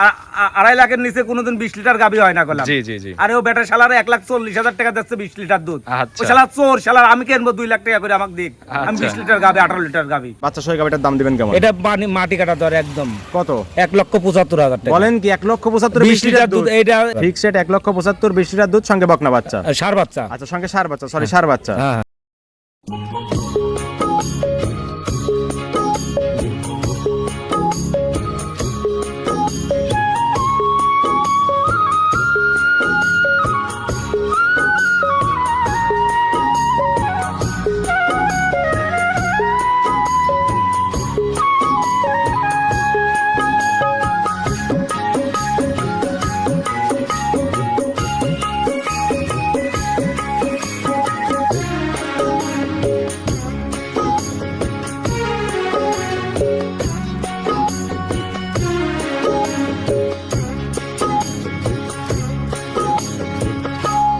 2.5 লাখের নিচে কোনোদিন 20 লিটার গাভী হয় না করলাম। জি জি জি। আরে ও বেটা শালারে 1,40,000 টাকা দিচ্ছে 20 লিটার দুধ। আচ্ছা। ও শালা চোর, শালার আমি কিনবো 2 লাখ টাকা করে আমাকে দিক। আমি 20 লিটার গাভী 18 লিটার গাভী। বাচ্চা সহ গাভীটার দাম দিবেন কেমন? এটা মাটি কাটা দর একদম কত? 1,75,000 টাকা। বলেন কি 1,75,000 20 লিটার দুধ এইটা ফিক্স রেট 1,75,000 20 লিটার দুধ সঙ্গে বকনা বাচ্চা। ষাঁড় বাচ্চা। আচ্ছা সঙ্গে ষাঁড় বাচ্চা, সরি ষাঁড় বাচ্চা। হ্যাঁ।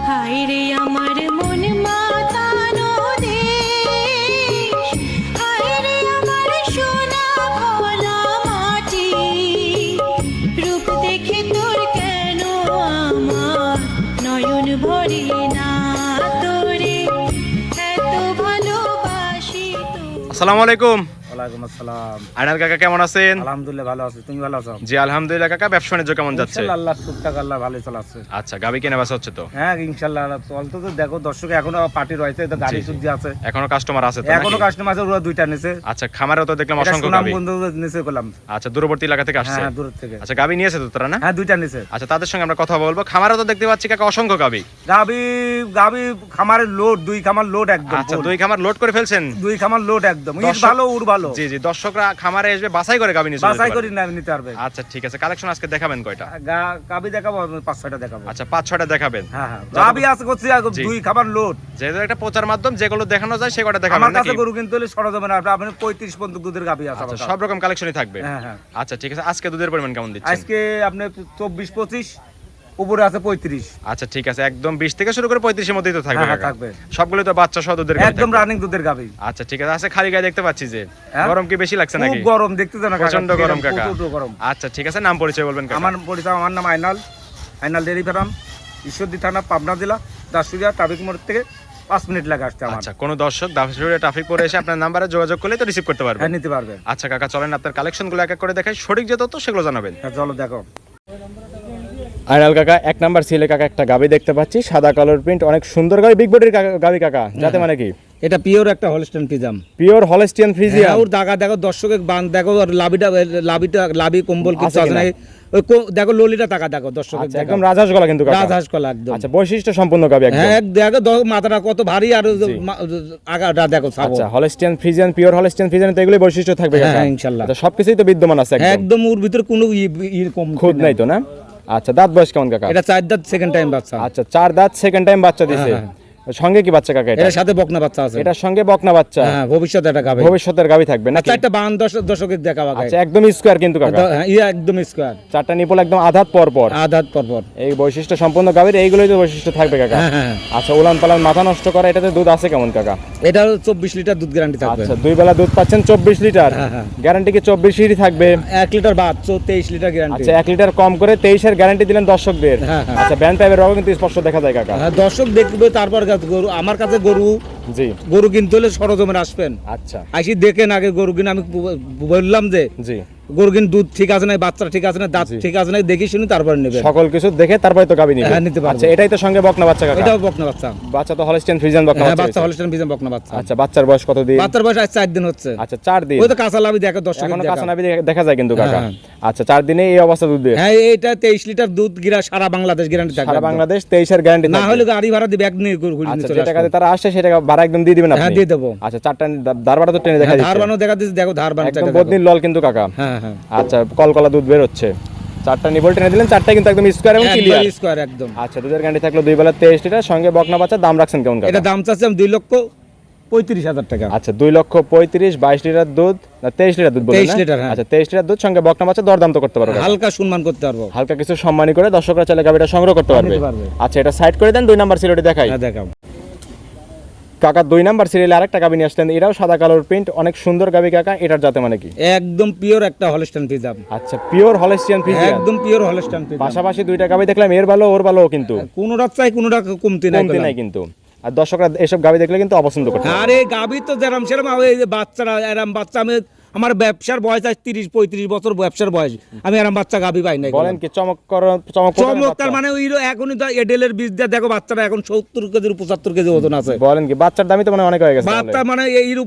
হায়রে আমার মন মাতানো দেশ, হায়রে আমার সোনা ভোলা মাটি, রূপ দেখে তোর কেন আমার নয়ন ভরে না, তোরে এত ভালোবাসি তো। আসসালামু আলাইকুম। ওয়ালাইকুম আসসালাম। আয়নাল কাকা কেমন আছেন? আলহামদুলিল্লাহ ভালো আছি, তুমি ভালো আছো? জি আলহামদুলিল্লাহ কাকা। ব্যবসা বাণিজ্য কেমন যাচ্ছে? ইনশাআল্লাহ আল্লাহ টুকটাক আল্লাহ ভালোই চালাচ্ছে। আচ্ছা গাভী কেনা বেচা হচ্ছে তো? হ্যাঁ ইনশাআল্লাহ চলতে তো দেখো দর্শক এখনো পার্টি রয়েছে, তো গাড়ি জি, জি। শুদ্ধি আছে, এখনো কাস্টমার আছে তো এখনো নাকি? কাস্টমার আছে, ওরা দুইটা নিছে। আচ্ছা খামারেও তো দেখলাম এটা অসংখ্য সুনাম গাভী। বন্ধু নিছে করলাম। আচ্ছা দূরবর্তী এলাকা থেকে আসছে? হ্যাঁ দূর থেকে। আচ্ছা গাভী নিয়েছে তো তারা না? হ্যাঁ দুইটা নিছে। আচ্ছা তাদের সঙ্গে আমরা কথা বলবো। খামারেও তো দেখতে পাচ্ছি কাকা অসংখ্য গাভী। গাবি খামারের লোড, 2 খামার লোড একদম। আচ্ছা 2 খামার লোড করে ফেলছেন? 2 খামার লোড একদম। ইট দর্শক- ভালো উড় ভালো। জি জি, দর্শকরা খামারে আসবে বাছাই করে গাভী নিয়ে বাছাই করি না নিতে পারবে। আচ্ছা ঠিক আছে, কালেকশন আজকে দেখাবেন কয়টা? গাবি দেখাবো 5-6টা দেখাবো। আচ্ছা 5-6টা দেখাবেন। হ্যাঁ হ্যাঁ গাবি আছে করছি জি। 2 খামার লোড। যেহেতু একটা প্রচার মাধ্যম, যেগুলো দেখানো যায় সেগুলো দেখাবেন আমার কাছে নাকি? গরু কিনতে হলে সরজমিন আপনি 35 পর্যন্ত দুধের গাবি আছে আচ্ছা আমার সব কাছে। রকম কালেকশনই থাকবে। হ্যাঁ হ্যাঁ। আচ্ছা ঠিক আছে, আজকে দুধের পরিমাণ কেমন দিচ্ছেন? আজকে আপনি 24-25 উপরে আছে 35। আচ্ছা ঠিক আছে, একদম 20 থেকে শুরু করে 35 এর মধ্যেই তো থাকবে হ্যাঁ, কাকা। থাকবে। সবগুলো তো বাচ্চা সহ দুধের গাভী একদম থাকবে। রানিং দুধের গাবি। আচ্ছা ঠিক আছে, খালি গায়ে দেখতে পাচ্ছি যে হ্যাঁ? গরম কি বেশি লাগছে খুব নাকি? গরম দেখতে জানা প্রচন্ড গরম কাকা। প্রচন্ড গরম। আচ্ছা ঠিক আছে, নাম পরিচয় বলবেন কাকা। আমার পরিচয়, আমার নাম আইনাল ডেয়ারি ফার্ম, ঈশ্বরদী থানা, পাবনা জেলা, দাসুরিয়া ট্রাফিক মোড় থেকে 5 মিনিট লাগে আসতে আমার। আচ্ছা কোন দর্শক দাসুরিয়া ট্রাফিক পরে এসে আপনার নাম্বারে যোগাযোগ করলে তো রিসিভ করতে পারবে। হ্যাঁ নিতে পারবে। আচ্ছা কাকা চলেন আপনার কালেকশনগুলো এক এক করে দেখাই, সঠিক যে তথ্য সেগুলো জানাবেন। হ্যাঁ চলো দেখো। আয়নাল কাকা 1 নাম্বার সিলে কাকা একটা গাবি দেখতে পাচ্ছি, সাদা কালার প্রিন্ট, অনেক সুন্দর গাবি, বিগ বডির গাবি কাকা। যাতে মানে কি? এটা পিওর একটা Holstein Friesian. Pure Holstein Friesian. ওর দাগা দেখো, দর্শকের বান দেখো, আর লাভি কম্বল কিছু আছে আছে কিনা? না। ওই দেখো ললিটা টাকা দেখো দর্শকের। আচ্ছা একদম রাজহাঁস গলা কিন্তু কাকা। রাজহাঁস কলা একদম। আচ্ছা বৈশিষ্ট্য সম্পূর্ণ গাবি একদম। হ্যাঁ দেখো মাথাটা কত ভারী, আর আগাটা দেখো সাবো। আচ্ছা Holstein Friesian, pure Holstein Friesian, তো এগুলোই বৈশিষ্ট্য থাকবে কাকা। হ্যাঁ, ইনশাআল্লাহ। আচ্ছা সবকিছুই তো বিদ্যমান আছে হ্যাঁ একদম। একদম ওর ভিতরে কোনো কম খুদ নাই তো না? আচ্ছা দাঁত বয়স কেমন কাকা? এটা 4 দাঁত সেকেন্ড টাইম বাচ্চা। আচ্ছা 4 দাঁত সেকেন্ড টাইম বাচ্চা দিছে। হ্যাঁ, সঙ্গে কি বাচ্চা কাকা এটা? এর সাথে বকনা বাচ্চা আছে। এটার সঙ্গে বকনা বাচ্চা। হ্যাঁ ভবিষ্যতে এটা গাবে। ভবিষ্যতের গাবি থাকবে নাকি? চারটা বান দর্শকের দেখাবা গায়। আচ্ছা একদম স্কয়ার কিন্তু কাকা। হ্যাঁ ইয়া একদম স্কয়ার। 4টা নিপল একদম আধাত পর পর। আধাত পরপর। এই বৈশিষ্ট্য সম্পূর্ণ গাবির এইগুলোই তো বৈশিষ্ট্য থাকবে কাকা। হ্যাঁ হ্যাঁ। আচ্ছা উলান পালান মাথা নষ্ট করা, এটাতে দুধ আছে কেমন কাকা? এটা 24 লিটার দুধ গ্যারান্টি থাকবে। আচ্ছা 2 বেলা দুধ পাচ্ছেন 24 লিটার। হ্যাঁ, হ্যাঁ। গ্যারান্টি কি 24 লিটারই থাকবে? 1 লিটার বাদ 23 লিটার গ্যারান্টি। আচ্ছা 1 লিটার কম করে 23 এর গ্যারান্টি দিলেন দর্শকদের। হ্যাঁ, হ্যাঁ। আচ্ছা ব্যান পাইপের রগ কিন্তু স্পষ্ট দেখা যায় কাকা। হ্যাঁ দর্শক দেখবে তারপর গরু আমার কাছে জি গরু কিনতে হলে সরজমিনে আসবেন। আচ্ছা আইসি দেখেন আগে গরু কিনে। আমি বললাম যে জি গরু কিন দুধ ঠিক আছে না, বাচ্চা ঠিক আছে না, দাঁত জি। ঠিক আছে না, দেখি শুনি তারপর নেবেন। সকল কিছু দেখে তারপরে তো গাবি নিবেন। হ্যাঁ, নিতে পারবো। আচ্ছা এটাই তো সঙ্গে বকনা বাচ্চা কাকা। এটাও বকনা বাচ্চা। বাচ্চা তো হলস্টিয়ান ফ্রিজিয়ান বকনা হ্যাঁ বাচ্চা। বাচ্চা হলস্টেইন ফ্রিজিয়ান বকনা বাচ্চা। আচ্ছা বাচ্চার বয়স কত দিন? বাচ্চার বয়স আজ 4 দিন হচ্ছে। আচ্ছা 4 দিন। ওই তো কাঁচা লাভি দেখো দর্শক। এখনো কাঁচা নাভি দেখা যায় কিন্তু কাকা। হ্যাঁ, আচ্ছা 4 দিনে এই অবস্থা দুধ দেয়। হ্যাঁ এটা 23 লিটার দুধ গিরা সারা বাংলাদেশ গ্যারান্টি থাকবে। সারা বাংলাদেশ 23 এর গ্যারান্টি না হলে গাড়ি ভাড়া দিবে, এক নিয়ে গরু আচ্ছা চলে যে আসবে। টাকাতে তারা আসে সেটা ভাড়া একদম দিয়ে দিবেন আপনি? হ্যাঁ দিয়ে দেবো। আচ্ছা 4টা ধারবাটা তো টেনে দেখা ধার দিচ্ছে। বানো দেখা দিচ্ছে, দেখো ধার বানো একদম বদনির লল কিন্তু কাকা। হ্যাঁ হ্যাঁ আচ্ছা কলকলা দুধ বের হচ্ছে। 4টা নিবল টেনে দিলেন, 4টা কিন্তু একদম স্কয়ার এবং ক্লিয়ার। একদম স্কয়ার একদম। আচ্ছা দুধের গ্যারান্টি থাকলো 2 বেলা 23 লিটার, সঙ্গে বকনা বাচ্চা। দাম রাখছেন কেমন কাকা? এটা দাম চাচ্ছি আমি 2,35,000 টাকা। আচ্ছা 2,35,000, 22 লিটার দুধ না 23 লিটার দুধ বলেন 23 না? লিটার, হ্যাঁ। আচ্ছা 23 লিটার দুধ সঙ্গে বকনা বাচ্চা, দরদাম তো করতে পারবে কাকা। হালকা সম্মান করতে পারবো। হালকা কিছু সম্মানী করে দর্শকরা চাইলে গাবিটা সংগ্রহ করতে পারবে। নিতে পারবে। আচ্ছা এটা সাইড করে দেন, 2 নাম্বার সিলটি দেখাই। হ্যাঁ দেখাও। কাকা 2 নাম্বার সিরিয়ালে আরেকটা গাবি নিয়ে আসলেন, এটাও সাদা কালোর প্রিন্ট, অনেক সুন্দর গাবি কাকা। এটার জাতে মানে কি? একদম পিওর একটা হলস্টাইন ফ্রিজিয়ান। আচ্ছা, পিওর হলস্টিয়ান ফ্রিজিয়ান, একদম পিওর হলস্টাইন ফ্রিজিয়ান। পাশাপাশি দুইটা গাবি দেখলাম, এর ভালো ওর ভালো, কিন্তু কোনোটা চাই কোনোটা কমতি নাই। কমতি নাই কিন্তু। আর দর্শকরা এসব গাবি দেখলে কিন্তু অপছন্দ করতে পারে। আরে গাবি তো যেরম সেরম, এই যে বাচ্চারা এরম বাচ্চা, আমার ব্যবসার বয়স আজ 30-35 বছর ব্যবসার বয়স, আমি এরম বাচ্চা গাবি পাই নাই। বলেন কি চমৎকার চমৎকার মানে ওই এখনই তো এডেলের বীজ দিয়ে দেখো বাচ্চারা এখন 70 কেজির 75 কেজি ওজন আছে। বলেন কি বাচ্চার দামই তো মানে অনেক হয়ে গেছে। বাচ্চা মানে এর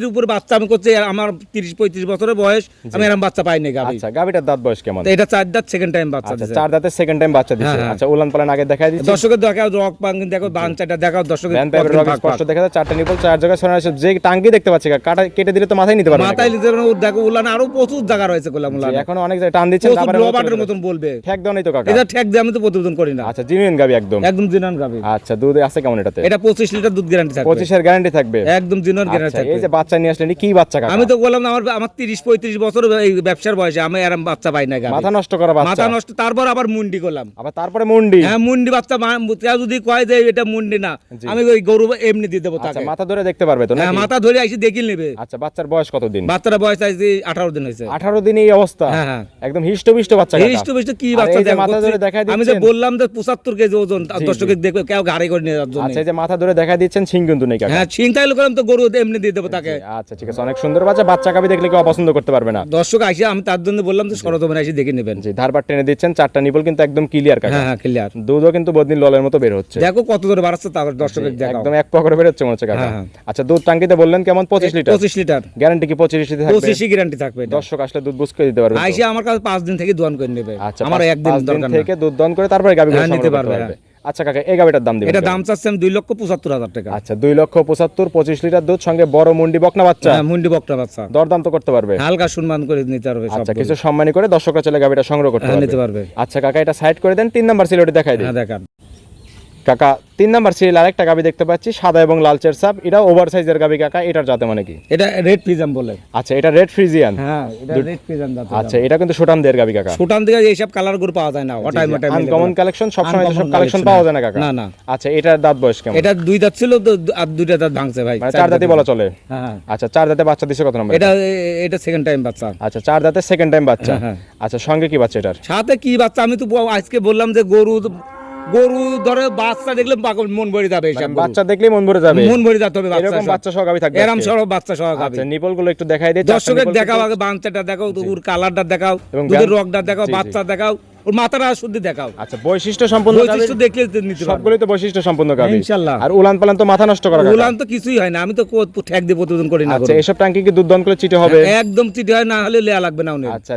উপরে বাচ্চা আমি করছি, আমার 30-35 বছরের বয়স, আমি এরম বাচ্চা পাই নাই গাবি। আচ্ছা, গাবিটার দাঁত বয়স কেমন? তো এটা 4 দাঁত সেকেন্ড টাইম বাচ্চা আচ্ছা, দিছে। 4 দাঁতের সেকেন্ড টাইম বাচ্চা দিছে। হ্যাঁ। আচ্ছা, উলান পালান আগে দেখাই দিচ্ছি। দর্শকের দেখাও রক পাঙ্গিন দেখো, বাঞ্চাটা দেখাও দর্শকের। ভ্যান পাইপের রক স্পষ্ট দেখা যায়, 4টা নিপল 4 জায়গায় ছড়ানো আছে। যে টাঙ্কি দেখতে পাচ্ছি কাটা কেটে দিলে তো মাথায় নিতে পারবে না। মাথায় নিতে পারবে না, দেখো উলান আরো প্রচুর জায়গা রয়েছে গোলাম উলান। এখন অনেক জায়গায় টান দিচ্ছেন, প্রচুর রবারের মতন বলবে। ঠেক দাও নাই তো কাকা? এটা ঠেক দিয়ে আমি তো প্রতিবেদন করি না। আচ্ছা, জিনুইন গাবি একদম। একদম জিনান গাবি। আচ্ছা, দুধ আছে কেমন এটাতে? এটা 25 লিটার দুধ গ্যারান্টি থাকবে। 25 এর গ্যারান্টি থাকবে একদম জিনান গ্যারান্টি আচ্ছা, থাকবে। এই যে বাচ্চা নিয়ে আসলেন, কি বাচ্চা কাকা? আমি তো বললাম না, আমার 30-35 বছর এই ব্যবসার বয়সে আমি এরম বাচ্চা পাই না গাবি। মাথা নষ্ট করা বাচ্চা। মাথা নষ্ট, তারপর আবার মুন্ডি করলাম। আবার তারপরে মুন্ডি। হ্যাঁ, মুন্ডি বাচ্চা। কেউ যদি কয় যে এটা মুন্ডি না, জি। আমি ওই গরু এমনি দিয়ে দেবো আচ্ছা, তাকে। মাথা ধরে দেখতে পারবে তো হ্যাঁ, নাকি? মাথা ধরে আইসি দেখি নেবে। আচ্ছা, বাচ্চার বয়স কত দিন? বাচ্চারা বয়স আইসি 18 দিন হয়েছে। 18 দিন এই অবস্থা? হ্যাঁ, হ্যাঁ। একদম হিষ্টপিষ্ট বাচ্চা কাকা। হিষ্ট কি আর বাচ্চা এই যে দেখো, মাথা ধরে দেখাই আমি যে দিচ্ছেন। বললাম যে 75 কেজি ওজন, দর্শকের দেখবে কেউ গাড়ি করে নিয়ে যাওয়ার জন্য। আচ্ছা, এই যে মাথা ধরে দেখাই দিচ্ছেন, সিং কিন্তু নেই কাকা। হ্যাঁ, সিং থাকলে করলাম তো গরু এমনি দিয়ে দেবো তাকে। আচ্ছা, ঠিক আছে, অনেক সুন্দর বাচ্চা। বাচ্চা গাবি দেখলে কেউ অপছন্দ করতে পারবে না। দর্শক আইসে আমি তার জন্য বললাম যে সরজমিনে এসে দেখে নেবেন। জি, ধারবার টেনে দিচ্ছেন, 4টা নিপল কিন্তু একদম ক্লিয়ার কাকা। হ্যাঁ, হ্যাঁ, ক্লিয়ার। দুধও কিন্তু বদনি ললের মতো বের হচ্ছে। দেখো কত দূরে বাড়াচ্ছে, তারপর দর্শকের দেখাও। একদম এক পকরে বের হচ্ছে মনে হচ্ছে কাকা। হ্যাঁ, হ্যাঁ। আচ্ছা, দুধ টাঙ্কিতে বললেন কেমন? 25 লিটার। 25 লিটার গ্যারান্টি কি 25 লিটার থাকবে? 25 গ্যারান্টি থাকবে এটা। দর্শক আসলে দুধ বুঝ করে দিতে পারবে তো? আইসে আমার কাছে 5 দিন থেকে দোয়ান করে নেবে। আচ্ছা, আমার একদিন 5 দিন দরকার না। থেকে দুধ দন করে তারপরে গাবি হ্যাঁ, নিতে নিতে পারবে, পারবে। আচ্ছা কাকা, এই গাবিটার দাম দিবেন? এটা দাম চাচ্ছে আমি 2,75,000 টাকা। আচ্ছা, 2,75,000, 25 লিটার দুধ, সঙ্গে বড় মুন্ডি বকনা বাচ্চা। হ্যাঁ, মুন্ডি বকটা বাচ্চা। দরদাম তো করতে পারবে? হালকা সম্মান করে নিতে পারবে সব। আচ্ছা, কিছু সম্মানী করে দর্শকরা চলে গাবিটা সংগ্রহ করতে হ্যাঁ, পারবে। নিতে পারবে। আচ্ছা কাকা, এটা সাইড করে দেন, 3 নাম্বার সিলেটে দেখাই দিন। হ্যাঁ, দেখান। কাকা 3 নাম্বার সিরিয়াল আরেকটা গাবি দেখতে পাচ্ছি, সাদা এবং লাল চেরসাপ। এটা ওভার সাইজের গাবি কাকা, এটার জাতে মানে কি? এটা রেড ফ্রিজাম বলে। আচ্ছা, এটা রেড ফ্রিজিয়ান। হ্যাঁ, এটা রেড ফ্রিজাম জাত। আচ্ছা, এটা কিন্তু সুটাম দের গাবি কাকা। সুটান থেকে এইসব কালার গুলো পাওয়া যায় না, ওটাই মোটাই আনকমন কালেকশন, সব সময় সব Uncommon কালেকশন collection, পাওয়া যায় না কাকা। না, না। আচ্ছা, এটার দাঁত বয়স কেমন? এটা 2 দাঁত ছিল আর 2টা দাঁত ভাঙছে ভাই। মানে 4 দাঁতই বলা চলে। হ্যাঁ, হ্যাঁ। আচ্ছা, 4 দাঁতে বাচ্চা দিছে কত নম্বর? এটা সেকেন্ড টাইম বাচ্চা। আচ্ছা, 4 দাঁতে সেকেন্ড টাইম বাচ্চা। হ্যাঁ, হ্যাঁ। আচ্ছা, সঙ্গে কি বাচ্চা এটার? সাথে কি বাচ্চা, আমি তো আজকে বললাম যে গরু ধরে বাচ্চা দেখলে মন ভরে যাবে। এইসব গরু। বাচ্চা দেখলেই মন ভরে যাবে। মন ভরে যেতে হবে বাচ্চা এরকম সব। বাচ্চা সহ গাবি থাকবে এরম আজকে? সব বাচ্চা সহ গাবি। আচ্ছা, নিপল গুলো একটু দেখাই দিই। দর্শকের দেখাও, আগে বাচ্চাটা দেখাও, ওর কালারটা দেখাও, এবং দুধের জ্ঞান- রগটা দেখাও, জি, জি। বাচ্চা দেখাও, ওর মাথাটা শুদ্ধ দেখাও। আচ্ছা, বৈশিষ্ট্য সম্পন্ন গাবি। বৈশিষ্ট্য দেখলে নিতে পারবে। সবগুলোই তো বৈশিষ্ট্য সম্পন্ন গাবি। ইনশাআল্লাহ। আর উলান পালান তো মাথা নষ্ট করা গাবি। উলান তো কিছুই হয় না, আমি তো ঠেক দিয়ে প্রতিবেদন করি না। আচ্ছা, গরু। এসব টাঙ্কি কি দুধ দন করে চিটে হবে? একদম চিঠি হয় না, হলে লেয়া লাগবে না উনি। আচ্ছা,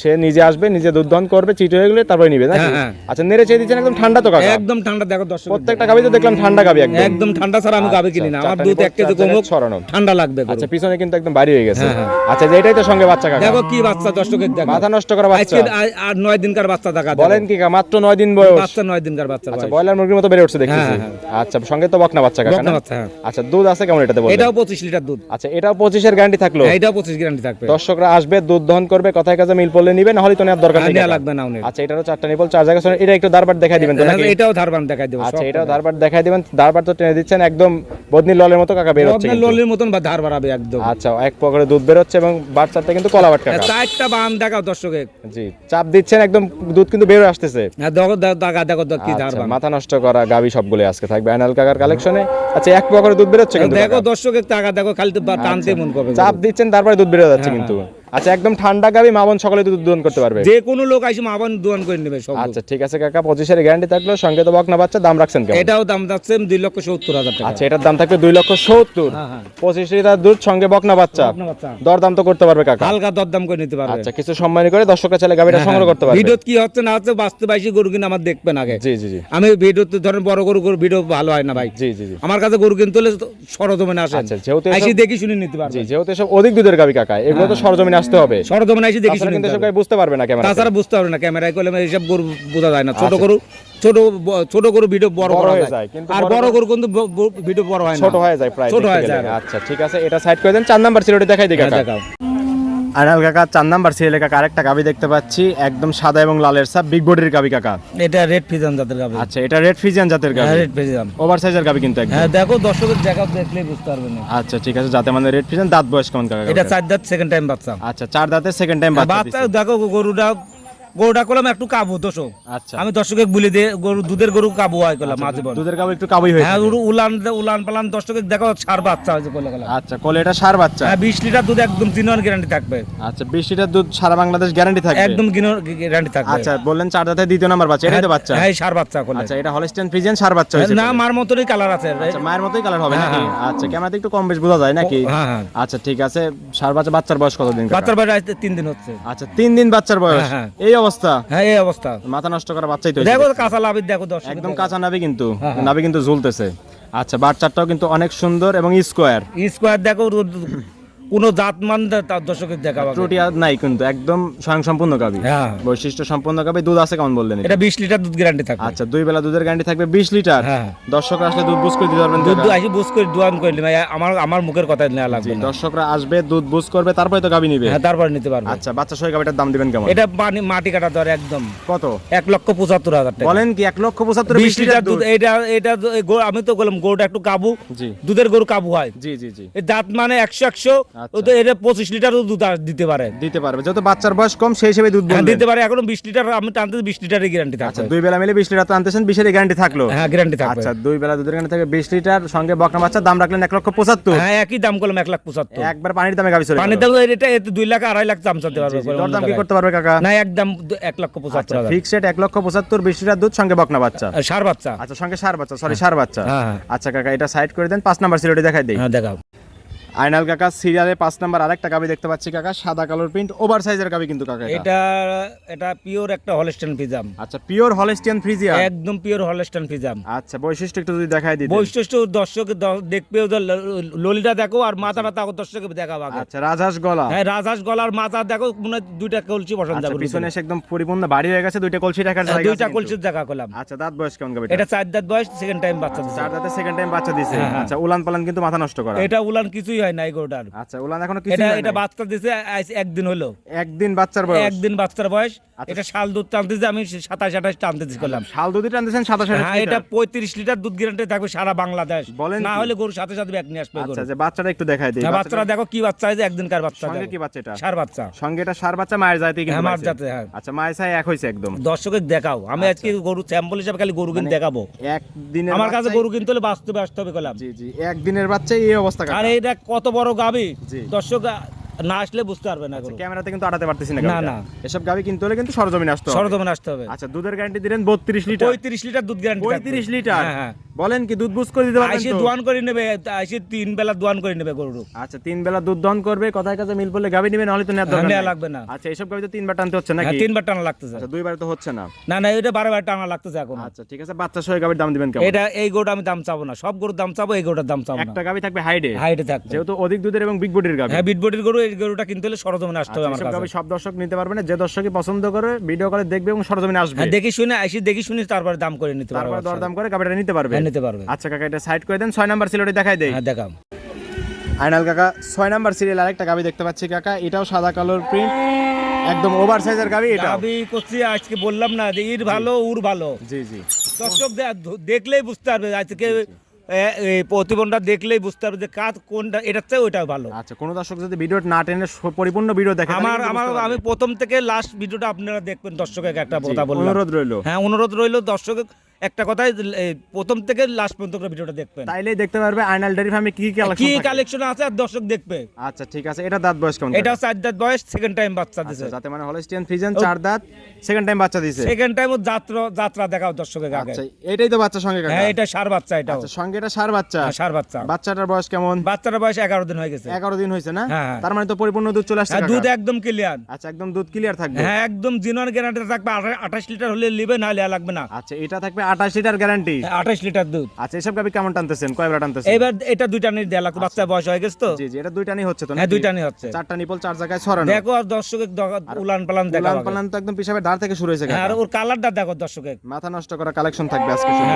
সে নিজে আসবে, নিজে দুধ দন করবে, চিটে হয়ে গেলে তারপরে নিবে নাকি? হ্যাঁ, হ্যাঁ। আচ্ছা, নেড়ে চেয়ে দিচ্ছেন, একদম ঠান্ডা তো কাকা? একদম ঠান্ডা। দেখো দর্শক, প্রত্যেকটা গাবি তো দেখলাম ঠান্ডা গাবি একদম। একদম ঠান্ডা ছাড়া আমি গাবে কিনি না। আচ্ছা, আমার চারটা দুধ নিপল 1 কেজি চার জায়গায় কমুক, ছড়ানো। ঠান্ডা লাগবে গরু। আচ্ছা, পিছনে কিন্তু একদম ভারী হয়ে গেছে। হ্যাঁ, হ্যাঁ। আচ্ছা, যে এটাই তো সঙ্গে বাচ্চা কাকা। দেখো কি বাচ্চা, দর্শকের দেখো। মাথা নষ্ট করা বাচ্চা। আজকে আর 9 দিনকার বাচ্চা দেখা। বলেন কি কাকা, মাত্র 9 দিন বয়স? বাচ্চা 9 দিনকার বাচ্চা। আচ্ছা, ব্রয়লার মুরগির মতো বেড়ে উঠছে দেখতেছি। হ্যাঁ, আচ্ছা, সঙ্গে তো বকনা বাচ্চা কাকা বকনা না? বাচ্চা, হ্যাঁ। আচ্ছা, দুধ আছে কেমন এটাতে বলেন? এটাও 25 লিটার দুধ। আচ্ছা, এটাও 25 এর গ্যারান্টি থাকলো? এটাও 25 গ্যারান্টি থাকবে। দর্শকরা আসবে, দুধ দহন করবে, কথায় কাজে মিল পড়লে নিবে, না হলে তো নেওয়ার দরকার নেই নেওয়া কাকা। লাগবে না উনি। আচ্ছা, এটারও 4টা নিপল 4 জায়গায় ছড়ানো। এটা একটু দারবার দেখাই দিবেন তো নাকি? এটাও ধারবান দেখাই দেবো। আচ্ছা, এটাও দারবার দেখাই দিবেন। দারবার তো টেনে দিচ্ছেন, একদম বদনি ললের মতো কাকা বের হচ্ছে কিন্তু। ললির মতন বা ধার বাড়াবে একদম। আচ্ছা, এক পকরে দুধ বের হচ্ছে এবং বাচ্চাটা কিন্তু কলাবাট কাকা। 4টা বান দেখাও দর্শকে। জি, চাপ দিচ্ছেন, একদম দুধ কিন্তু বের হয়ে আসতেছে। দেখো দাগা দেখো কি ধার আচ্ছা, বান। মাথা নষ্ট করা গাবি সবগুলো আজকে থাকবে আনাল কাকার কালেকশনে। আচ্ছা, এক পকরে দুধ বের হচ্ছে কিন্তু দেখো কাকা। দর্শকের টাকা দেখো, খালি তো টানতে মন করবে। চাপ দিচ্ছেন, তারপরে দুধ বের হয়ে যাচ্ছে কিন্তু। আচ্ছা, একদম ঠান্ডা গাবি, মা বোন সকলে দুধ দোহন করতে পারবে। যে কোনো লোক আইসে মাবান দোয়ান করে নেবে সব। আচ্ছা, ঠিক আছে কাকা, 25 এর গ্যারান্টি থাকলো, সঙ্গে তো বকনা বাচ্চা। দাম রাখছেন কেমন? এটাও দাম যাচ্ছে 2,70,000 টাকা। আচ্ছা, এটার দাম থাকবে 2,70,000। হ্যাঁ, হ্যাঁ। 25 লিটার দুধ, সঙ্গে বকনা বাচ্চা। বকনা বাচ্চা। দরদাম তো করতে পারবে কাকা? হালকা দরদাম করে নিতে পারবে। আচ্ছা, কিছু সম্মানী করে দর্শকরা চাইলে গাবিটা সংগ্রহ করতে পারবে। ভিডিও কি হচ্ছে না হচ্ছে বাস্তবায়ী গরু কিনা আমার দেখবেন আগে। জি জি জি আমি ভিডিওতে ধরেন বড় গরু ভিডিও ভালো হয় না ভাই। জি জি জি আমার কাছে গরু কিনতে হলে সরজমিনে আসেন। আচ্ছা, যেহেতু আইসি এসব- দেখি শুনে নিতে পারবে। জি, যেহেতু সব অধিক দুধের গাবি কাকা, এগুলো তো সরজমিনে আসতে হবে। সরজমিনে আইসি দেখি তাছাড়া শুনে কিন্তু নিতে সব পারবে। গাবি বুঝতে পারবে না ক্যামেরা। তাছাড়া বুঝতে পারবে না ক্যামেরায় করলে এইসব গরু বোঝা যায় না। ছোট আচ্ছা। গরু ছোট গরু ভিডিও বড় বড় করা হয়ে যায়, যায়, কিন্তু আর বড় গরু কিন্তু ভিডিও বড় হয় না। ছোট হয়ে যায় প্রায় ছোট দেখতে হয়ে গেলে। যায়। আচ্ছা, ঠিক আছে, এটা সাইড করে দেন। 4 নাম্বার সিরিয়ালটি দেখাই দিই হ্যাঁ, কাকা। দেখাও। আয়নাল কাকা 4 নাম্বার সিরিয়ালে কাকা আরেকটা গাবি দেখতে পাচ্ছি, একদম সাদা এবং লালের সাপ, বিগ বডির গাবি কাকা। এটা রেড ফিজান জাতের গাবি। আচ্ছা, এটা রেড ফ্রিজিয়ান জাতের গাবি, রেড ফিজান ওভার সাইজের গাবি কিন্তু একদম। হ্যাঁ দেখো দর্শকের দেখা দেখলেই বুঝতে পারবে না। আচ্ছা ঠিক আছে, যাতে মানে রেড ফ্রিজিয়ান। দাঁত বয়স কেমন কাকা? এটা 4 দাঁত সেকেন্ড টাইম বাচ্চা। আচ্ছা 4 দাঁতের সেকেন্ড টাইম বাচ্চা বাচ্চা দিছে। দেখো গরুটা করলাম একটু কাবু দোষো। আচ্ছা, আমি দর্শকের বলে দিয়ে গরু দুধের গরু কাবু হয় করলাম মাঝে বল। দুধের গাবি একটু কাবুই হয়েছে। হ্যাঁ উলান পালান দর্শকের দেখো সার বাচ্চা হয়েছে করলে গেলাম। আচ্ছা, কোলে এটা সার বাচ্চা। হ্যাঁ 20 লিটার দুধ একদম জিনোয়ার গ্যারান্টি থাকবে। আচ্ছা 20 লিটার দুধ সারা বাংলাদেশ গ্যারান্টি থাকবে একদম গ্যারান্টি থাকবে। আচ্ছা বললেন 4 দাঁতের দ্বিতীয় নাম্বার বাচ্চা, এটাই তো বাচ্চা? হ্যাঁ সার বাচ্চা করলে। আচ্ছা, এটা হলস্টিয়ান ফ্রিজিয়ান সার বাচ্চা হয়েছে না মার মতনই কালার আছে। আচ্ছা, মায়ের মতোই কালার হবে হ্যাঁ, নাকি? হ্যাঁ। আচ্ছা, ক্যামেরাতে একটু কম বেশ বোঝা যায় নাকি? হ্যাঁ হ্যাঁ আচ্ছা ঠিক আছে, সার বাচ্চা। বাচ্চার বয়স কতদিন কাকা? বাচ্চার বয়স আজ 3 দিন হচ্ছে। আচ্ছা 3 দিন বাচ্চার বয়স। হ্যাঁ, হ্যাঁ। এই অবস্থা? হ্যাঁ এই অবস্থা। মাথা নষ্ট করা বাচ্চাই তো দেখো কাঁচা লাভির দেখো দর্শক একদম কাঁচা নাভি কিন্তু, হ্যাঁ, হ্যাঁ। নাভি কিন্তু ঝুলতেছে। আচ্ছা, বাচ্চাটাও কিন্তু অনেক সুন্দর এবং স্কোয়ার, স্কোয়ার দেখো কোনো জাত মান তার দর্শকের দেখা পাবে। ত্রুটি আর নাই কিন্তু, একদম স্বয়ং সম্পূর্ণ গাবি, হ্যাঁ বৈশিষ্ট্য সম্পূর্ণ গাবি। দুধ আছে কেমন বললেন? এটা 20 লিটার দুধ গ্যারান্টি থাকবে। আচ্ছা, 2 বেলা দুধের গ্যারান্টি থাকবে 20 লিটার। হ্যাঁ। দর্শকরা আসলে দুধ বুঝ করে দিতে পারবেন? দুধ আসি বুঝ করে দোয়ান করে নিবে, আমার মুখের কথা নেওয়া লাগবে না। দর্শকরা আসবে, দুধ বুঝ করবে, তারপরে তো গাবি নিবে। হ্যাঁ তারপর নিতে পারবে। আচ্ছা, বাচ্চা সহ গাবিটার দাম দিবেন কেমন? এটা মাটি কাটা দর একদম কত? 1,75,000 টাকা। বলেন কি? 1,75,000 20 লিটার দুধ। এটা আমি তো বললাম গরুটা একটু কাবু, জি দুধের গরু কাবু হয়। জি জি জি, এই দাঁত মানে 100 ও তো এটা 25 লিটারও দুধ দিতে পারে। দিতে পারবে, যেহেতু বাচ্চার বয়স কম সেই হিসেবে দুধ হ্যাঁ বললেন। দিতে পারে। এখন 20 লিটার আমি টানতে 20 লিটারের গ্যারান্টি আচ্ছা, থাকবে। 2 বেলা মিলে 20 লিটার আনতেছেন, 20 এর গ্যারান্টি থাকলো? হ্যাঁ গ্যারান্টি থাকবে। আচ্ছা, 2 বেলা দুধের গ্যারান্টি থাকবে 20 লিটার, সঙ্গে বকনা বাচ্চা। দাম রাখলেন 1,75,000। হ্যাঁ একই দাম করলাম 1,75,000। একবার পানির দামে গাবি চলে পানির গেল। দাম এটা 2 লাখ 2.5 লাখ দাম চাইতে পারবে। দরদাম কি করতে পারবে কাকা? না একদম আচ্ছা, 1,75,000। ফিক্স রেট 1,75,000, 20 লিটার দুধ, সঙ্গে বকনা বাচ্চা। সার বাচ্চা। আচ্ছা, সঙ্গে সার বাচ্চা, সরি সার বাচ্চা। হ্যাঁ, হ্যাঁ। আচ্ছা কাকা, এটা সাইড করে দেন। 5 নাম্বার সিরিয়ালটি দেখাই দেই। হ্যাঁ দেখাও। আয়নাল কাকা সিরিয়ালে 5 নাম্বার আরেকটা গাবি দেখতে পাচ্ছি কাকা, সাদা কালার প্রিন্ট, ওভার সাইজের গাবি কিন্তু কাকা এটা। এটা পিওর একটা হলস্টাইন ফ্রিজিয়ান। আচ্ছা, পিওর হলস্টিয়ান ফ্রিজিয়ান, একদম পিওর হলস্টাইন ফ্রিজিয়ান। আচ্ছা, বৈশিষ্ট্য একটু যদি দেখাই দিতেন। বৈশিষ্ট্য দর্শক দেখবে ললিটা দেখো আর মাথাটা দেখো দর্শকে দেখাবো আগে। আচ্ছা, রাজহাঁস গলা। হ্যাঁ রাজহাঁস গলার মাথা দেখো, মনে হয় 2টা কলসি বসানো আচ্ছা, যাবে। পিছনে এসে একদম পরিপূর্ণ বাড়ি হয়ে গেছে, 2টা কলসি রাখার জায়গা আছে 2টা কিন্তু। কলসি দেখা করলাম। আচ্ছা, দাঁত বয়স কেমন গাবি? এটা 4 দাঁত বয়স, সেকেন্ড টাইম বাচ্চা দিছে। 4 দাঁতে সেকেন্ড টাইম বাচ্চা দিছে। হ্যাঁ, হ্যাঁ। আচ্ছা, উলান পালান কিন্তু মাথা নষ্ট করা। এটা উলান কিছুই হয় না এই গরুটার। আচ্ছা, উলান এখনো কিছু এটা বাচ্চা দিছে একদিন হলো। একদিন বাচ্চার বয়স। একদিন বাচ্চার বয়স। আচ্ছা। এটা শাল দুধ টানতেছে, আমি 27-28 টানতেছি করলাম। শাল দুধই টানতেছেন 27 হ্যাঁ এটা 35 লিটার দুধ গ্যারান্টি থাকবে সারা বাংলাদেশ। বলেন না কি? হলে গরুর সাথে সাথে ব্যাগ নিয়ে আসবে গরু। আচ্ছা, যে বাচ্চাটা একটু দেখাই দিই। হ্যাঁ, বাচ্চারা দেখো কি বাচ্চা আছে, একদিনকার বাচ্চা। সঙ্গে দেখো। কি বাচ্চা এটা? সার বাচ্চা। সঙ্গে এটা সার বাচ্চা, মায়ের জাতি কিন্তু হ্যাঁ, মায়ের পাইছে। জাতে, হ্যাঁ। আচ্ছা, মায়ের ছাই এক হইছে একদম। দর্শকের দেখাও, আমি আজকে গরু স্যাম্পল হিসাবে খালি গরু কিনে দেখাবো। একদিনের আমার কাছে বাচ্চাই- গরু কিনতে হলে বাস্তবে আসতে হবে করলাম। জি জি, একদিনের বাচ্চাই এই অবস্থা কাকা। আর এইটা কত বড় গাবি, জি। দর্শক না আসলে বুঝতে পারবে না গরু। ক্যামেরাতে কিন্তু আটাতে পারতেছি না না, গাবিটা। না। এসব গাবি কিনতে হলে কিন্তু সরজমিনে আসতে হবে। সরজমিনে আসতে হবে। আচ্ছা, দুধের গ্যারান্টি দিলেন 32 লিটার। 35 লিটার দুধ গ্যারান্টি 35 লিটার? হ্যাঁ হ্যাঁ। বলেন কি? দুধ বুঝ করে দিতে পারবেন আইসে তো? দোয়ান করে নেবে, আইসে 3 বেলা দোয়ান করে নেবে গরু। আচ্ছা, 3 বেলা দুধ দহন করবে, কথায় কাছে মিল পড়লে গাবি নিবে, নাহলে তো নেওয়ার দরকার নেওয়া নাই। লাগবে না। আচ্ছা, এসব গাবি তো 3 বার টানতে হচ্ছে হ্যাঁ নাকি? 3 বার টানা লাগতেছে। আচ্ছা, 2 বার তো হচ্ছে না। না না এটা 12 বার টানা লাগতেছে এখন। আচ্ছা ঠিক আছে, বাচ্চা সহ গাবির দাম দিবেন কেমন? এটা এই গরুটা আমি দাম চাবো না, সব গরুর দাম চাবো, এই গরুটার দাম চাবো না। একটা গাবি থাকবে হাইডে, হাইটে থাকবে। যেহেতু অধিক দুধের এবং বিগ বডির গাবি। হ্যাঁ বিটবটির গরু, এই গরুটা কিনতে হলে সরজমিনে আসতে হবে আমার এসব কাছে। গাবি সব দর্শক নিতে পারবে না, যে দর্শকই পছন্দ করে ভিডিও কলে দেখবে এবং সরজমিনে আসবে, হ্যাঁ দেখি শুনে তারপরে দাম করে নিতে পারবে। তারপর দরদাম করে গাবিটা নিতে পারবে। হ্যাঁ নিতে পারবে। আচ্ছা কাকা, এটা সাইড করে দেন। 6 নাম্বার সিরিয়ালটি দেখাই দেই। হ্যাঁ দেখাম। আয়নাল কাকা 6 নাম্বার সিরিয়াল আরেকটা গাবি দেখতে পাচ্ছি কাকা, এটাও সাদা কালোর প্রিন্ট, একদম ওভার সাইজের গাবি এটা। গাবি করছি আজকে বললাম না যে ইর ভালো উর ভালো। জি জি, দর্শক দেখলেই বুঝতে পারবে, আজকে এই প্রতিবন্ধটা দেখলেই বুঝতে পারবে যে কাজ কোনটা, এটার চেয়ে ওইটা ভালো। আচ্ছা, কোন দর্শক যদি ভিডিও না টেনে পরিপূর্ণ ভিডিও দেখে আমি প্রথম থেকে লাস্ট ভিডিওটা আপনারা দেখবেন। দর্শকের একটা কথা বললাম, অনুরোধ রইলো। হ্যাঁ অনুরোধ রইলো, দর্শক একটা কথাই প্রথম থেকে লাস্ট পর্যন্ত ভিডিওটা দেখবেন, তাইলেই দেখতে পারবে আয়নাল ডেয়ারি ফার্মে কি কি কালেকশন থাকে। কালেকশন আছে আর দর্শক দেখবে। আচ্ছা ঠিক আছে, এটা দাঁত বয়স কেমন? এটা 4 দাঁত বয়স, সেকেন্ড টাইম বাচ্চা দিছে। আচ্ছা, যাতে মানে হলস্টিয়ান ফ্রিজিয়ান 4 দাঁত, সেকেন্ড টাইম বাচ্চা দিছে। সেকেন্ড টাইম যাত্রা দেখাও দর্শকের আগে। আচ্ছা, এটাই তো বাচ্চা সঙ্গে কাকা? হ্যাঁ এটা সার বাচ্চা, এটাও আচ্ছা, সঙ্গে এটা সার বাচ্চা। সার বাচ্চা। বাচ্চাটার বয়স কেমন? বাচ্চাটার বয়স 11 দিন হয়ে গেছে। 11 দিন হয়েছে না? হ্যাঁ, হ্যাঁ। তার মানে তো পরিপূর্ণ দুধ চলে আসছে হ্যাঁ, কাকা? দুধ একদম ক্লিয়ার। আচ্ছা, একদম দুধ ক্লিয়ার থাকবে। হ্যাঁ একদম জিনোর গ্যারান্টি থাকবে, 28 লিটার হলে নিবে, না লেয়া লাগবে না। আচ্ছা, এটা থাকবে 28 লিটার গ্যারান্টি। 28 লিটার দুধ। আচ্ছা, এসব গাবি কেমন টানতেছেন, কয়বার টানতেছেন? এবার এটা দুইটা নিয়ে দেয়া লাগতো, বাচ্চা বয়স হয়ে গেছে তো। জি জি, এটা দুইটানি হচ্ছে তো? হ্যাঁ, দুইটানি হচ্ছে। 4টা নিপল 4 জায়গায় ছড়ানো। দেখো আর দর্শকের উলান পালান দেখো। উলান পালান তো একদম পিছাবে ধার থেকে শুরু হয়েছে। হ্যাঁ, আর ওর কালারটা দেখো দর্শকের। মাথা নষ্ট করা কালেকশন থাকবে আজকে শুধু।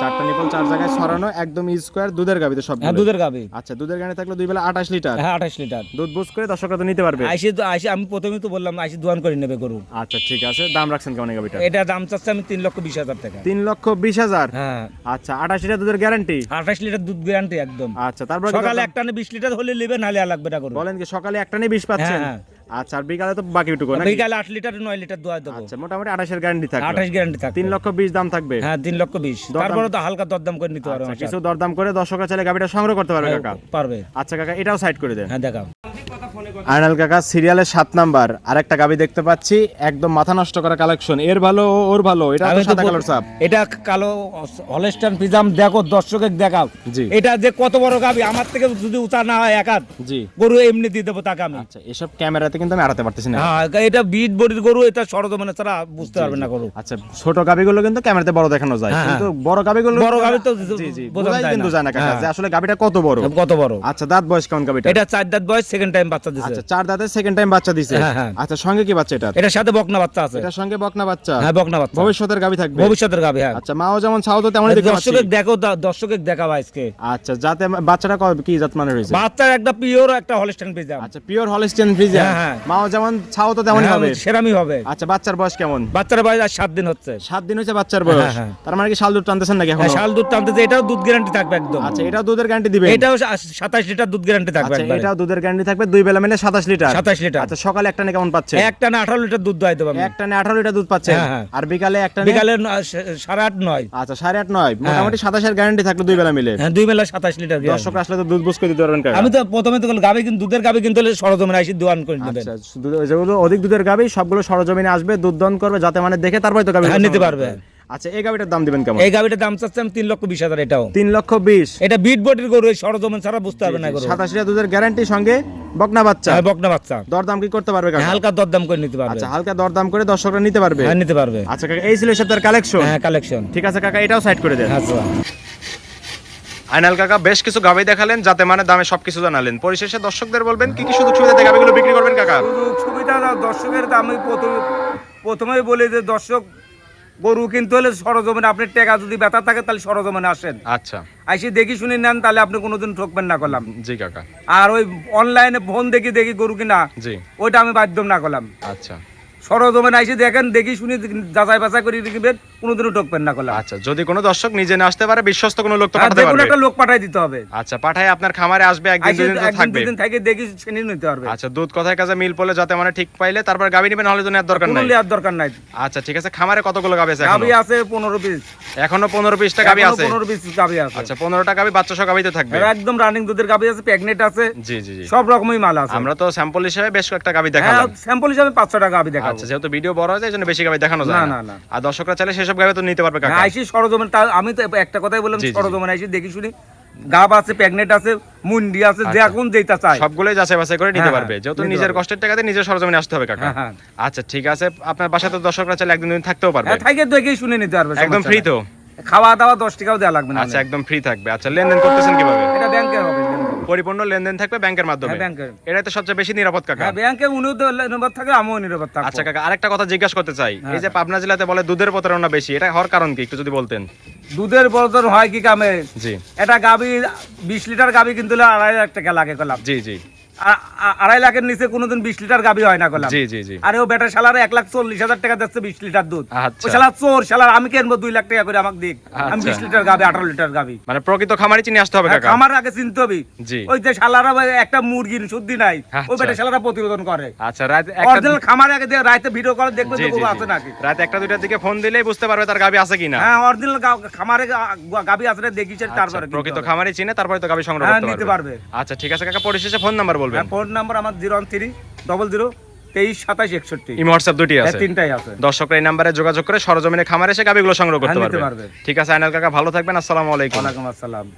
4টা নিপল 4 জায়গায় ছড়ানো, একদম স্কয়ার দুধের গাবিতে সব। হ্যাঁ, দুধের গাবি। আচ্ছা, দুধের গাড়ি থাকলে দুই বেলা 28 লিটার। হ্যাঁ, 28 লিটার দুধ বুঝ করে দর্শকরা তো নিতে পারবে। আইসি আমি প্রথমেই তো বললাম আইসি দোয়ান করে নেবে গরু। আচ্ছা ঠিক আছে, দাম রাখছেন কেমন এই গাবিটা? এটা দাম চাচ্ছে আমি 3,20,000 টাকা। 3,20,000? হ্যাঁ। আচ্ছা, 28 লিটার দুধের গ্যারান্টি? 28 লিটার দুধ গ্যারান্টি একদম। আচ্ছা, তারপর সকালে একটা 20 লিটার হলে নেবে, নালে আর লাগবে না গরু। বলেন কি সকালে একটা নিয়ে 20 পাচ্ছেন? হ্যাঁ। আচ্ছা, আর বিকালে তো বাকিটুকু নাকি? বিকালে 8 লিটার 9 লিটার দোয়া দেবো। আচ্ছা, মোটামুটি 28 এর গ্যারান্টি থাকবে। 28 গ্যারান্টি থাকবে। 3,20,000 দাম থাকবে। হ্যাঁ, 3,20,000। তারপরে তো হালকা দরদাম করে নিতে পারবে। আচ্ছা, কিছু দরদাম করে দর্শকরা চাইলে গাবিটা সংগ্রহ করতে পারবে কাকা? পারবে। আচ্ছা কাকা, এটাও সাইড করে দেন। হ্যাঁ, দেখাও। আয়নাল কাকা সিরিয়ালের 7 নাম্বার আরেকটা গাবি দেখতে পাচ্ছি, একদম মাথা নষ্ট করা কালেকশন। এর ভালো ওর ভালো, এটা তো সাদা কালার সাপ। এটা কালো হলস্টাইন ফ্রিজিয়ান, দেখো দর্শকের দেখাও। জি। এটা যে কত বড় গাবি, আমার থেকে যদি উতা না হয় এক হাত, জি। গরু এমনি দিয়ে দেবো তাকে আমি। আচ্ছা, এসব ক্যামেরাতে কিন্তু আমি আড়াতে পারতেছি না। হ্যাঁ, এটা বিট বডির গরু, এটা সরজমিনে ছাড়া বুঝতে পারবে না গরু। আচ্ছা, ছোট গাবিগুলো কিন্তু ক্যামেরাতে বড় দেখানো যায়, হ্যাঁ, কিন্তু বড় গাবিগুলো বড় গাবি তো জি জি বোঝা বোঝাই যায় কিন্তু না। যায় না কাকা হ্যাঁ। যে আসলে গাবিটা কত বড়। কত বড়। আচ্ছা, দাঁত বয়স কেমন গাবিটা? এটা 4 দাঁত বয়স, সেকেন্ড টাইম বাচ্চা দিছে। আচ্ছা, 4 দাঁতে সেকেন্ড টাইম বাচ্চা দিছে। হ্যাঁ, হ্যাঁ। আচ্ছা, সঙ্গে কি বাচ্চা এটা? এটার সাথে বকনা বাচ্চা আছে। এটার সঙ্গে বকনা বাচ্চা? হ্যাঁ, বকনা বাচ্চা। ভবিষ্যতের গাবি থাকবে? ভবিষ্যতের গাবি। হ্যাঁ। আচ্ছা, মাও যেমন ছাও তো তেমনই দেখতে পাচ্ছি। দর্শকের দেখো, দর্শকের দেখাও আজকে। আচ্ছা, যাতে বাচ্চাটা কি জাত মানে রয়েছে? বাচ্চার একটা পিওর একটা হলস্টাইন ফ্রিজিয়ান। আচ্ছা, পিওর হলস্টিয়ান ফ্রিজিয়ান। হ্যাঁ, হ্যাঁ। মাও যেমন ছাও তো তেমনই হবে? সেরামি হবে। আচ্ছা, বাচ্চার বয়স কেমন? বাচ্চার বয়স আর 7 দিন হচ্ছে। 7 দিন হয়েছে বাচ্চার বয়স। হ্যাঁ, হ্যাঁ। তার মানে কি শাল দুধ টানতেছেন নাকি এখন? হ্যাঁ, শাল দুধ টানতেছে। এটাও দুধ গ্যারান্টি থাকবে একদম। আচ্ছা, এটাও দুধের গ্যারান্টি দিবেন? এটাও 27 লিটার দুধ গ্যারান্টি থাকবে আচ্ছা, একবারে। এটাও দুধের গ্যারান্টি থাকবে, দুই বেলা মিলে 27 লিটার। 27 লিটার। আচ্ছা, সকালে একটা কেমন পাচ্ছে? একটা না 18 লিটার দুধ দোয়াই দেবো আমি। একটা 18 লিটার দুধ পাচ্ছে। হ্যাঁ, হ্যাঁ। আর বিকালে একটা বিকালে 8.5 9। আচ্ছা, 8.5 9, মোটামুটি 27 এর গ্যারান্টি থাকলো দুই বেলা মিলে। হ্যাঁ, 2 বেলা 27 লিটার। দর্শক আসলে তো দুধ বুঝ করে দিতে পারবেন কাকা? আমি তো প্রথমে তো গাবি কিন্তু দুধের গাবি কিন্তু সরজমিনে আইসি দোয়ান করে নেবেন। আচ্ছা, যেগুলো অধিক দুধের গাবি সবগুলো সরজমিনে আসবে, দুধ দহন করবে, যাতে মানে দেখে তারপরে তো গাবি নিতে পারবে। আচ্ছা, এই গাবিটার দাম দিবেন কেমন? এই গাবিটার দাম চাচ্ছি আমি 3,20,000। এটাও 3,20,000। এটা বিট বডির গরু, এই সরজমিন ছাড়া বুঝতে পারবে না গরু। 27 লিটার দুধের গ্যারান্টি, সঙ্গে বকনা বাচ্চা। হ্যাঁ, বকনা বাচ্চা। দরদাম কি করতে পারবে কাকা? হালকা দরদাম করে নিতে পারবে। আচ্ছা, হালকা দরদাম করে দর্শকরা নিতে পারবে? হ্যাঁ, নিতে পারবে। আচ্ছা কাকা, এই ছিল সপ্তাহের কালেকশন। হ্যাঁ, কালেকশন। ঠিক আছে কাকা, এটাও সাইড করে দেন। আচ্ছা। আয়নাল কাকা বেশ কিছু গাবি দেখালেন, যাতে মানে দামে সবকিছু জানালেন। পরিশেষে দর্শকদের বলবেন কি কি সুযোগ সুবিধাতে গাবিগুলো বিক্রি করবেন কাকা? সুযোগ সুবিধা দর্শকের দামে প্রথমেই বলি যে দর্শক গরু কিনতে হলে সরজমিনে, আপনি টাকা যদি বেতা থাকে তাহলে সরজমিনে আসেন, আচ্ছা, আইসি দেখি শুনে নেন, তাহলে আপনি কোনোদিন ঠকবেন না করলাম। জি কাকা। আর ওই অনলাইনে ফোন দেখি গরু কিনা, জি। ওইটা আমি বাধ্য না করলাম। আচ্ছা সরজমিনে আইসি দেখেন, দেখি শুনে যাচাই বাছাই করে দেখবেন, কোনোদিনও ঠকবেন না করলাম। আচ্ছা, যদি কোনো দর্শক নিজে না আসতে পারে, বিশ্বস্ত কোনো লোক তো আর পাঠাতে দেখুন, পারবে? একটা লোক পাঠাই দিতে হবে। আচ্ছা, পাঠায় আপনার খামারে আসবে, একদিন আইসি দুদিন তো একদিন থাকবে। দুদিন থেকে দেখি শুনে নিতে পারবে। আচ্ছা, দুধ কথায় কাজে মিল পড়লে যাতে মানে ঠিক পাইলে তারপর গাবি নেবেন, হলে তো নেওয়ার দরকার কোনো নাই। নেওয়ার দরকার নাই। আচ্ছা ঠিক আছে, খামারে কতগুলো গাবি আছে? গাবি আছে 15 পিস। এখনো 15-20টা গাবি আছে? 15 পিস গাবি আছে। আচ্ছা, 15টা গাবি বাচ্চা সহ গাবিতে থাকবে? একদম রানিং দুধের গাবি আছে, প্রেগনেন্ট আছে, জি জি জি। সব রকমই মাল আছে। আমরা তো স্যাম্পল হিসেবে বেশ কয়েকটা গাবি হ্যাঁ, দেখালাম। স্যাম্পল হিসাবে 5-6টা গাবি দেখাবো। আচ্ছা, যেহেতু ভিডিও বড় হয় যায়, এজন্য বেশি গাবি দেখানো যায় না, না। না, না। আর দর্শকরা চাইলে সেসব গাবি তো নিতে পারবে কাকা? আইসি সরজমিন, আমি তো একটা কথাই বললাম, জি, জি, জি। সরজমিন আইসি দেখি শুনি, গাব আছে, প্রেগনেন্ট আছে, মুন্ডি আছে, যে এখন যেটা চাই সবগুলোই যাচাই বাছাই করে নিতে হ্যাঁ, পারবে, যেহেতু নিতে নিজের পারবে। কষ্টের টাকাতে নিজের সরজমিনে আসতে হবে কাকা। হ্যাঁ, হ্যাঁ। আচ্ছা ঠিক আছে, আপনার বাসাতে দর্শকরা চাইলে একদিন দুদিন থাকতেও পারবে? হ্যাঁ, থাকে দেখেই শুনে নিতে পারবে, একদম সমস্যা ফ্রি নাই। তো? খাওয়া দাওয়া 10 টাকাও দেওয়া লাগবে না। আচ্ছা, একদম ফ্রি থাকবে। আচ্ছা, লেনদেন করতেছেন কিভাবে? এটা ব্যাংকে হবে, পরিপূর্ণ লেনদেন থাকবে ব্যাংকের মাধ্যমে? হ্যাঁ, ব্যাংকে। এটাই তো সবচেয়ে বেশি নিরাপদ কাকা। হ্যাঁ, ব্যাংকে উনিও তো নিরাপদ থাকে, আমিও নিরাপদ থাকবো। আচ্ছা কাকা, আরেকটা কথা জিজ্ঞাসা করতে চাই, এই যে পাবনা জেলাতে বলে দুধের প্রতারণা বেশি, এটা হওয়ার কারণ কি একটু যদি বলতেন? দুধের বদল হয় কি কামে? জি। এটা গাবি 20 লিটার গাবি কিন্তু 2.5 টাকা লাগে করলাম। জি জি। 2.5 লাখের নিচে কোনোদিন 20 লিটার গাবি হয় না করলাম। জি জি জি। আরে ও বেটা শালার 1,40,000 টাকা দিচ্ছে 20 লিটার দুধ। আচ্ছা। ও শালা চোর, শালার আমি কিনবো 2 লাখ টাকা করে, আমাকে দিক। আমি আচ্ছা। 20 লিটার গাবি, 18 লিটার গাবি। মানে প্রকৃত খামারি চিনে আসতে হবে কাকা? আমার আগে চিনতে হবে। জি। ওই যে শালারা একটা মুরগির শুদ্ধি নাই, ও আচ্ছা। বেটা শালারা প্রতিবেদন করে। আচ্ছা, রাত একটা অরিজিনাল খামারে আগে দিয়ে রাতে ভিডিও করে দেখবে জি যে জি গরু জি। আছে নাকি। রাত 1টা-2টার দিকে ফোন দিলেই বুঝতে পারবে তার গাবি আছে কিনা। হ্যাঁ, অরিজিনাল খামারে গাবি আছে দেখিছে, আচ্ছা, তারপরে প্রকৃত খামারি চিনে তারপরে তো গাবি সংগ্রহ হ্যাঁ, করতে নিতে পারবে। পারবে। আচ্ছা ঠিক আছে কাকা, পরিশেষে ফোন নাম্বার বলবেন? হ্যাঁ, ফোন নাম্বার আমার 013-00-23-27-61। ইমো হোয়াটসঅ্যাপ দুটি আছে? তিনটাই আছে। দর্শকরা এই নাম্বারে যোগাযোগ করে সরজমিনে খামারে এসে গাবিগুলো সংগ্রহ করতে হ্যাঁ, নিতে পারবে। পারবে। ঠিক আছে আয়নাল কাকা, ভালো থাকবেন, আসসালামু আলাইকুম। ওয়ালাইকুম আসসালাম।